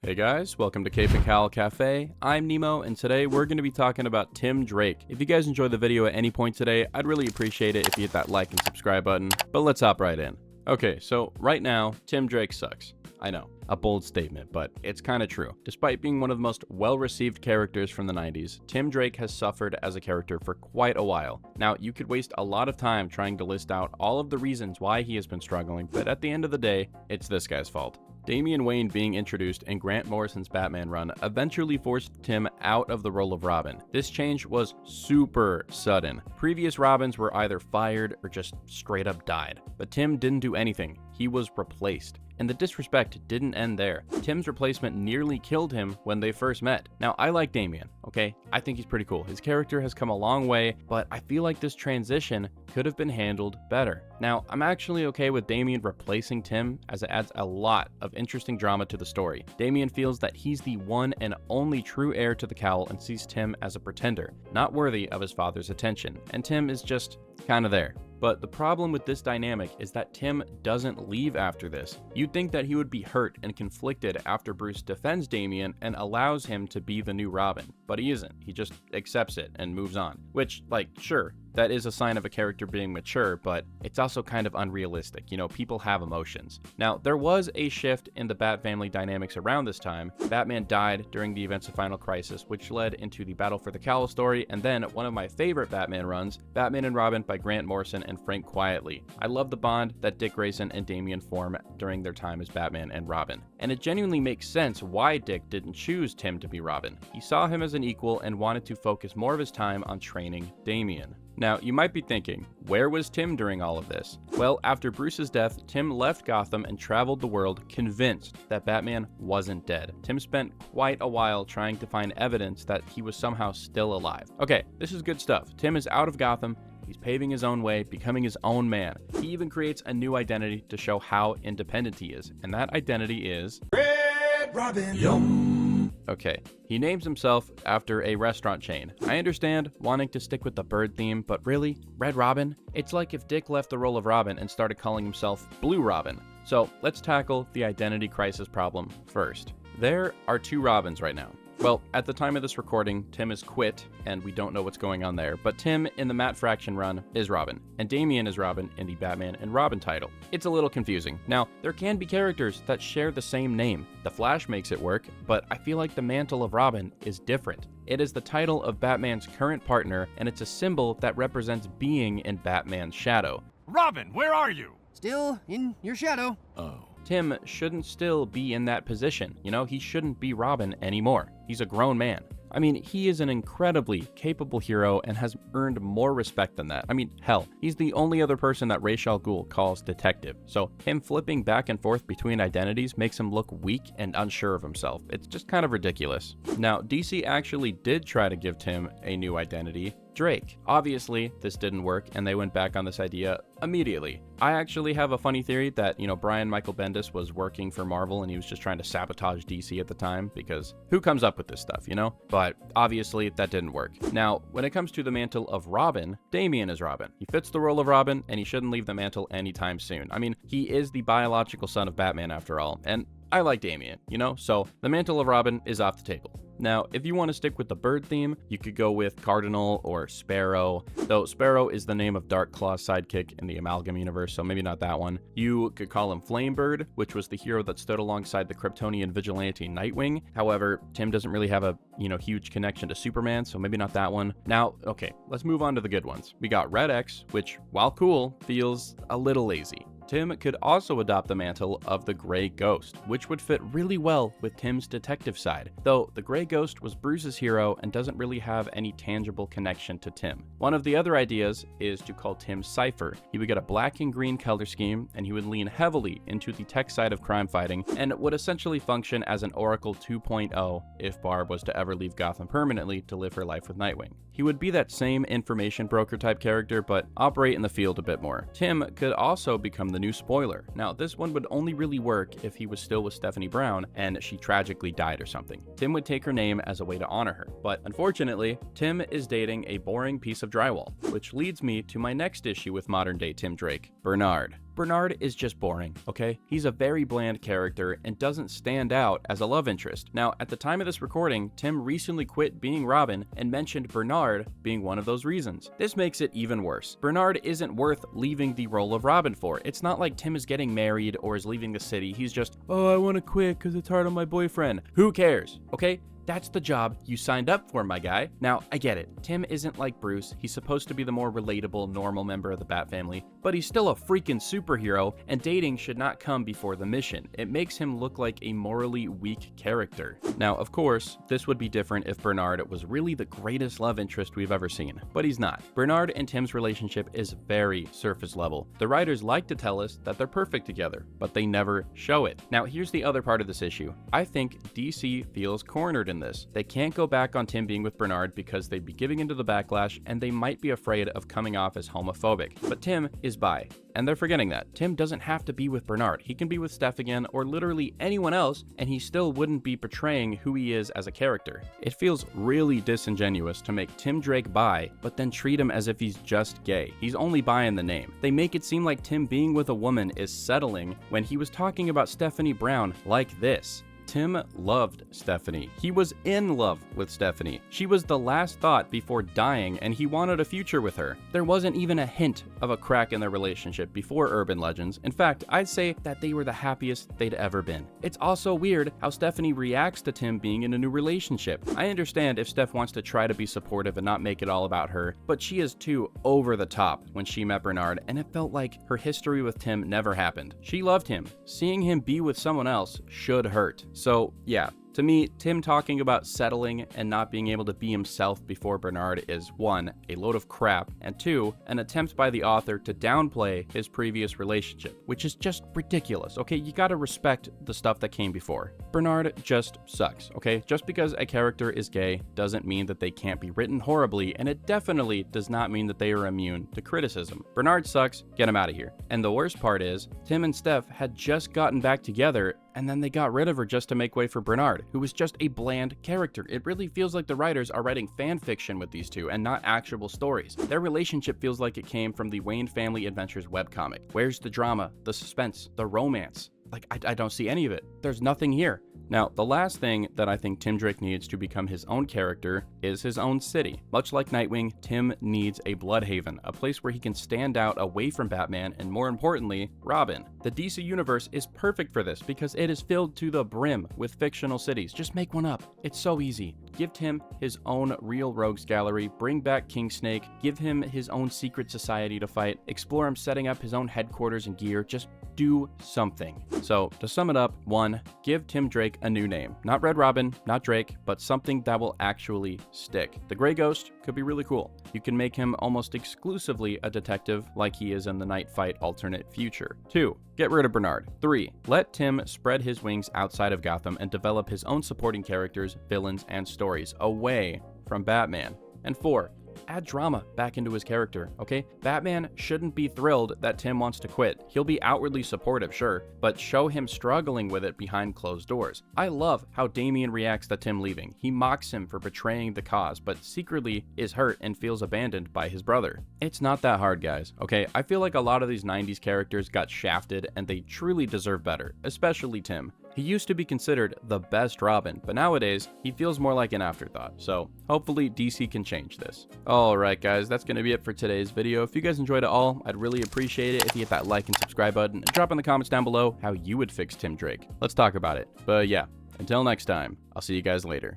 Hey guys, welcome to Cape and Cowl Cafe. I'm Nemo, and today we're going to be talking about Tim Drake. If you guys enjoy the video at any point today, I'd really appreciate it if you hit that like and subscribe button, but let's hop right in. Okay, so right now, Tim Drake sucks. I know, a bold statement, but it's kind of true. Despite being one of the most well-received characters from the 90s, Tim Drake has suffered as a character for quite a while. Now, you could waste a lot of time trying to list out all of the reasons why he has been struggling, but at the end of the day, it's this guy's fault. Damian Wayne being introduced in Grant Morrison's Batman run eventually forced Tim out of the role of Robin. This change was super sudden. Previous Robins were either fired or just straight up died, but Tim didn't do anything. He was replaced. And the disrespect didn't end there. Tim's replacement nearly killed him when they first met. Now, I like Damian, okay? I think he's pretty cool. His character has come a long way, but I feel like this transition could have been handled better. Now, I'm actually okay with Damian replacing Tim, as it adds a lot of interesting drama to the story. Damian feels that he's the one and only true heir to the cowl and sees Tim as a pretender, not worthy of his father's attention. And Tim is just kind of there. But the problem with this dynamic is that Tim doesn't leave after this. You'd think that he would be hurt and conflicted after Bruce defends Damian and allows him to be the new Robin, but he isn't. He just accepts it and moves on. Which, like, sure, that is a sign of a character being mature, but it's also kind of unrealistic. You know, people have emotions. Now, there was a shift in the Bat family dynamics around this time. Batman died during the events of Final Crisis, which led into the Battle for the Cowl story, and then one of my favorite Batman runs, Batman and Robin by Grant Morrison and Frank Quietly. I love the bond that Dick Grayson and Damian form during their time as Batman and Robin. And it genuinely makes sense why Dick didn't choose Tim to be Robin. He saw him as an equal and wanted to focus more of his time on training Damian. Now, you might be thinking, where was Tim during all of this? Well, after Bruce's death, Tim left Gotham and traveled the world convinced that Batman wasn't dead. Tim spent quite a while trying to find evidence that he was somehow still alive. Okay, this is good stuff. Tim is out of Gotham. He's paving his own way, becoming his own man. He even creates a new identity to show how independent he is, and that identity is Red Robin. Yum. Okay, he names himself after a restaurant chain. I understand wanting to stick with the bird theme, but really, Red Robin? It's like if Dick left the role of Robin and started calling himself Blue Robin. So let's tackle the identity crisis problem first. There are two Robins right now. Well, at the time of this recording, Tim is quit, and we don't know what's going on there, but Tim in the Matt Fraction run is Robin, and Damian is Robin in the Batman and Robin title. It's a little confusing. Now, there can be characters that share the same name. The Flash makes it work, but I feel like the mantle of Robin is different. It is the title of Batman's current partner, and it's a symbol that represents being in Batman's shadow. Robin, where are you? Still in your shadow. Oh. Tim shouldn't still be in that position. You know, he shouldn't be Robin anymore. He's a grown man. I mean, he is an incredibly capable hero and has earned more respect than that. I mean, hell, he's the only other person that Ra's al Ghul calls detective. So him flipping back and forth between identities makes him look weak and unsure of himself. It's just kind of ridiculous. Now, DC actually did try to give Tim a new identity, Drake. Obviously, this didn't work, and they went back on this idea immediately. I actually have a funny theory that, Brian Michael Bendis was working for Marvel and he was just trying to sabotage DC at the time, because who comes up with this stuff, But obviously, that didn't work. Now, when it comes to the mantle of Robin, Damian is Robin. He fits the role of Robin, and he shouldn't leave the mantle anytime soon. I mean, he is the biological son of Batman after all, and I like Damian, so the mantle of Robin is off the table. Now, if you want to stick with the bird theme, you could go with Cardinal or Sparrow, though Sparrow is the name of Darkclaw's sidekick in the Amalgam universe, so maybe not that one. You could call him Flamebird, which was the hero that stood alongside the Kryptonian vigilante Nightwing. However, Tim doesn't really have a, huge connection to Superman, so maybe not that one. Now, okay, let's move on to the good ones. We got Red X, which, while cool, feels a little lazy. Tim could also adopt the mantle of the Grey Ghost, which would fit really well with Tim's detective side, though the Grey Ghost was Bruce's hero and doesn't really have any tangible connection to Tim. One of the other ideas is to call Tim Cypher. He would get a black and green color scheme, and he would lean heavily into the tech side of crime fighting, and would essentially function as an Oracle 2.0 if Barb was to ever leave Gotham permanently to live her life with Nightwing. He would be that same information broker type character, but operate in the field a bit more. Tim could also become the new Spoiler. Now, this one would only really work if he was still with Stephanie Brown and she tragically died or something. Tim would take her name as a way to honor her. But unfortunately, Tim is dating a boring piece of drywall, which leads me to my next issue with modern day Tim Drake, Bernard. Bernard is just boring, okay? He's a very bland character and doesn't stand out as a love interest. Now, at the time of this recording, Tim recently quit being Robin and mentioned Bernard being one of those reasons. This makes it even worse. Bernard isn't worth leaving the role of Robin for. It's not like Tim is getting married or is leaving the city. He's just, oh, I want to quit because it's hard on my boyfriend. Who cares, okay? That's the job you signed up for, my guy. Now, I get it. Tim isn't like Bruce. He's supposed to be the more relatable, normal member of the Bat family, but he's still a freaking superhero, and dating should not come before the mission. It makes him look like a morally weak character. Now, of course, this would be different if Bernard was really the greatest love interest we've ever seen, but he's not. Bernard and Tim's relationship is very surface level. The writers like to tell us that they're perfect together, but they never show it. Now, here's the other part of this issue. I think DC feels cornered in this. They can't go back on Tim being with Bernard because they'd be giving into the backlash and they might be afraid of coming off as homophobic. But Tim is bi, and they're forgetting that. Tim doesn't have to be with Bernard. He can be with Steph again or literally anyone else, and he still wouldn't be portraying who he is as a character. It feels really disingenuous to make Tim Drake bi, but then treat him as if he's just gay. He's only bi in the name. They make it seem like Tim being with a woman is settling when he was talking about Stephanie Brown like this. Tim loved Stephanie. He was in love with Stephanie. She was the last thought before dying, and he wanted a future with her. There wasn't even a hint of a crack in their relationship before Urban Legends. In fact, I'd say that they were the happiest they'd ever been. It's also weird how Stephanie reacts to Tim being in a new relationship. I understand if Steph wants to try to be supportive and not make it all about her, but she is too over the top when she met Bernard, and it felt like her history with Tim never happened. She loved him. Seeing him be with someone else should hurt. So, yeah, to me, Tim talking about settling and not being able to be himself before Bernard is 1, a load of crap, and 2, an attempt by the author to downplay his previous relationship, which is just ridiculous, okay? You gotta respect the stuff that came before. Bernard just sucks, okay? Just because a character is gay doesn't mean that they can't be written horribly, and it definitely does not mean that they are immune to criticism. Bernard sucks, get him out of here. And the worst part is, Tim and Steph had just gotten back together, and then they got rid of her just to make way for Bernard, who was just a bland character. It really feels like the writers are writing fan fiction with these two and not actual stories. Their relationship feels like it came from the Wayne Family Adventures webcomic. Where's the drama, the suspense, the romance? Like, I don't see any of it. There's nothing here. Now, the last thing that I think Tim Drake needs to become his own character is his own city. Much like Nightwing, Tim needs a Bloodhaven, a place where he can stand out away from Batman and, more importantly, Robin. The DC universe is perfect for this because it is filled to the brim with fictional cities. Just make one up. It's so easy. Give Tim his own real rogues gallery, bring back King Snake, give him his own secret society to fight, explore him setting up his own headquarters and gear. Just do something. So, to sum it up, 1, give Tim Drake a new name. Not Red Robin, not Drake, but something that will actually stick. The Gray Ghost could be really cool. You can make him almost exclusively a detective like he is in the Night Fight alternate future. 2, get rid of Bernard. 3, let Tim spread his wings outside of Gotham and develop his own supporting characters, villains, and stories away from Batman. And 4, add drama back into his character, okay? Batman shouldn't be thrilled that Tim wants to quit. He'll be outwardly supportive, sure, but show him struggling with it behind closed doors. I love how Damian reacts to Tim leaving. He mocks him for betraying the cause, but secretly is hurt and feels abandoned by his brother. It's not that hard, guys, okay? I feel like a lot of these 90s characters got shafted and they truly deserve better, especially Tim. He used to be considered the best Robin, but nowadays, he feels more like an afterthought, so hopefully DC can change this. Alright guys, that's going to be it for today's video. If you guys enjoyed it all, I'd really appreciate it if you hit that like and subscribe button, and drop in the comments down below how you would fix Tim Drake. Let's talk about it. But yeah, until next time, I'll see you guys later.